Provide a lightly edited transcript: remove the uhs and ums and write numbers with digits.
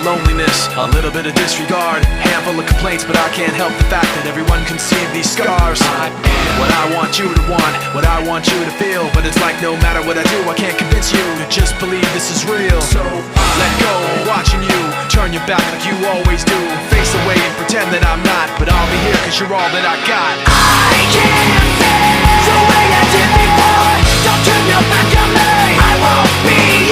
loneliness, a little bit of disregard, handful of complaints, but I can't help the fact that everyone can see these scars. I am what I want you to want, what I want you to feel, but it's like no matter what I do, I can't convince you to just believe this is real. So let go, watching you turn your back like you always do, face away and pretend that I'm not, but I'll be here cause you're all that I got. I can't feel the way I did before. Don't turn your back on me, I won't be